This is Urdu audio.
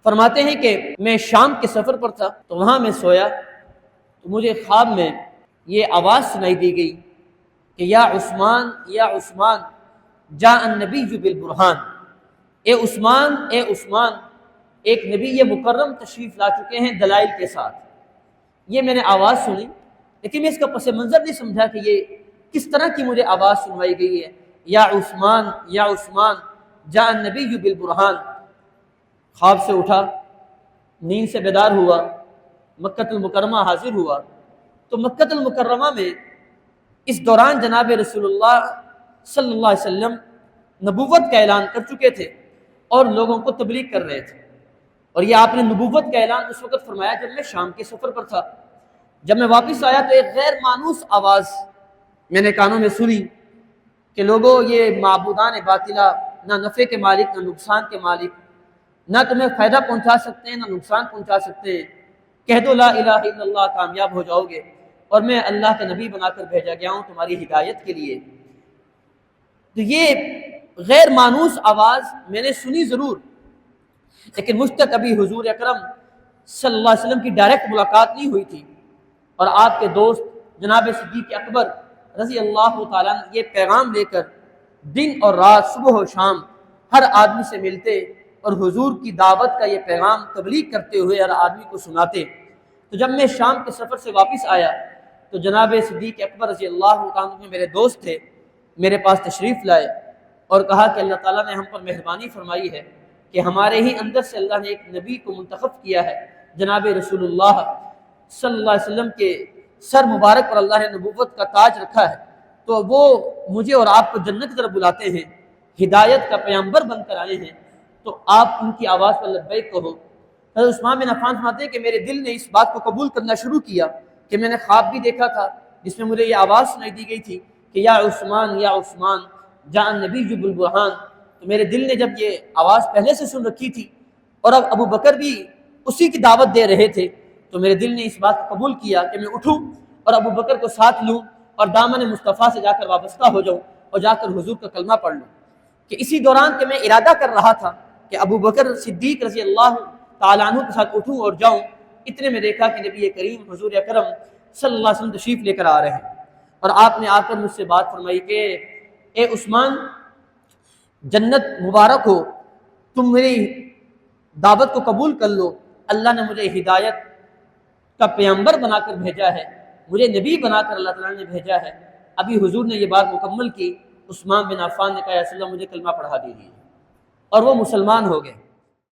فرماتے ہیں کہ میں شام کے سفر پر تھا تو وہاں میں سویا تو مجھے خواب میں یہ آواز سنائی دی گئی کہ یا عثمان جاء النبی بالبرہان، اے عثمان ایک نبی یہ مکرم تشریف لا چکے ہیں دلائل کے ساتھ۔ یہ میں نے آواز سنی، لیکن میں اس کا پس منظر نہیں سمجھا کہ یہ کس طرح کی مجھے آواز سنوائی گئی ہے۔ یا عثمان جاء النبی بالبرہان۔ خواب سے اٹھا، نیند سے بیدار ہوا، مکہ المکرمہ حاضر ہوا تو مکہ المکرمہ میں اس دوران جناب رسول اللہ صلی اللہ علیہ وسلم نبوت کا اعلان کر چکے تھے اور لوگوں کو تبلیغ کر رہے تھے۔ اور یہ آپ نے نبوت کا اعلان اس وقت فرمایا جب میں شام کے سفر پر تھا۔ جب میں واپس آیا تو ایک غیر مانوس آواز میں نے کانوں میں سنی کہ لوگوں، یہ معبودان باطلہ نہ نفع کے مالک نہ نقصان کے مالک، نہ تمہیں فائدہ پہنچا سکتے ہیں نہ نقصان پہنچا سکتے ہیں، کہہ دو لا الہ الا اللہ کامیاب ہو جاؤ گے، اور میں اللہ کا نبی بنا کر بھیجا گیا ہوں تمہاری ہدایت کے لیے۔ تو یہ غیر مانوس آواز میں نے سنی ضرور، لیکن مجھ تک ابھی حضور اکرم صلی اللہ علیہ وسلم کی ڈائریکٹ ملاقات نہیں ہوئی تھی، اور آپ کے دوست جناب صدیق اکبر رضی اللہ تعالیٰ عنہ یہ پیغام لے کر دن اور رات صبح و شام ہر آدمی سے ملتے اور حضور کی دعوت کا یہ پیغام تبلیغ کرتے ہوئے ہر آدمی کو سناتے۔ تو جب میں شام کے سفر سے واپس آیا تو جناب صدیق اکبر رضی اللہ تعالیٰ عنہ میرے دوست تھے، میرے پاس تشریف لائے اور کہا کہ اللہ تعالیٰ نے ہم پر مہربانی فرمائی ہے کہ ہمارے ہی اندر سے اللہ نے ایک نبی کو منتخب کیا ہے، جناب رسول اللہ صلی اللہ علیہ وسلم کے سر مبارک پر اللہ نے نبوت کا تاج رکھا ہے، تو وہ مجھے اور آپ کو جنت کی طرف بلاتے ہیں، ہدایت کا پیغمبر بن کر آئے ہیں، تو آپ ان کی آواز پر لبیک کہو۔ حضرت عثمان بن عفان فرماتے ہیں کہ میرے دل نے اس بات کو قبول کرنا شروع کیا کہ میں نے خواب بھی دیکھا تھا جس میں مجھے یہ آواز سنائی دی گئی تھی کہ یا عثمان جاء النبی بالبرہان۔ تو میرے دل نے جب یہ آواز پہلے سے سن رکھی تھی اور اب ابو بکر بھی اسی کی دعوت دے رہے تھے، تو میرے دل نے اس بات کو قبول کیا کہ میں اٹھوں اور ابو بکر کو ساتھ لوں اور دامن مصطفیٰ سے جا کر وابستہ ہو جاؤں اور جا کر حضور کا کلمہ پڑھ لوں۔ کہ اسی دوران کہ میں ارادہ کر رہا تھا کہ ابو بکر صدیق رضی اللہ تعالیٰ عنہ کے ساتھ اٹھوں اور جاؤں، اتنے میں دیکھا کہ نبی کریم حضور اکرم صلی اللہ علیہ وسلم تشریف لے کر آ رہے ہیں، اور آپ نے آ کر مجھ سے بات فرمائی کہ اے عثمان، جنت مبارک ہو، تم میری دعوت کو قبول کر لو، اللہ نے مجھے ہدایت کا پیغمبر بنا کر بھیجا ہے، مجھے نبی بنا کر اللہ تعالیٰ نے بھیجا ہے۔ ابھی حضور نے یہ بات مکمل کی، عثمان بن عفان نے کہا یا رسول اللہ مجھے کلمہ پڑھا دیجیے، اور وہ مسلمان ہو گئے۔